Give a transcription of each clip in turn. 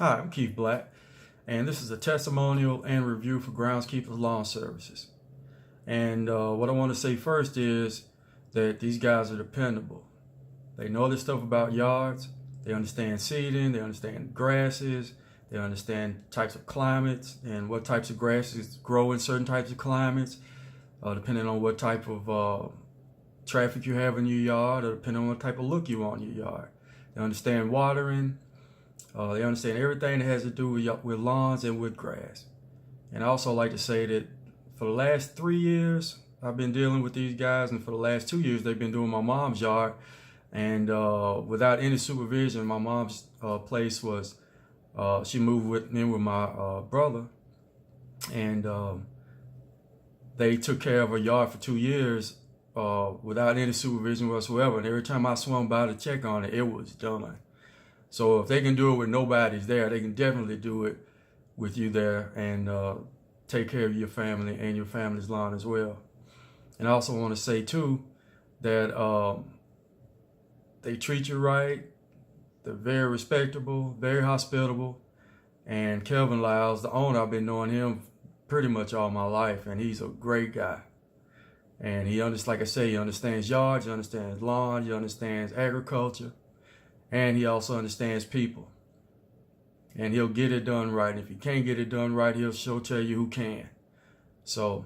Hi, I'm Keefe Black, and this is a testimonial and review for Grounkeepers Lawn Services. And what I want to say first is that these guys are dependable. They know their stuff about yards. They understand seeding. They understand grasses. They understand types of climates and what types of grasses grow in certain types of climates, depending on what type of traffic you have in your yard, or depending on what type of look you want in your yard. They understand watering. They understand everything that has to do with lawns and with grass. And I also like to say that for the last 3 years, I've been dealing with these guys, and for the last 2 years, they've been doing my mom's yard. And without any supervision, my mom's place was, she moved in with my brother, and they took care of her yard for 2 years without any supervision whatsoever. And every time I swung by to check on it, it was done. So if they can do it with nobody's there, they can definitely do it with you there, and take care of your family and your family's lawn as well. And I also want to say too that they treat you right. They're very respectable, very hospitable. And Kelvin Lyles, the owner, I've been knowing him pretty much all my life, and he's a great guy. And he like I say, he understands yards, he understands lawns, he understands agriculture. And he also understands people. And he'll get it done right. And if he can't get it done right, he'll tell you who can. So,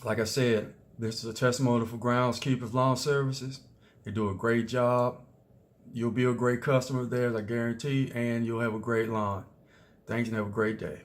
like I said, this is a testimonial for Grounkeepers Lawn Services. They do a great job. You'll be a great customer there, I guarantee, and you'll have a great lawn. Thanks, and have a great day.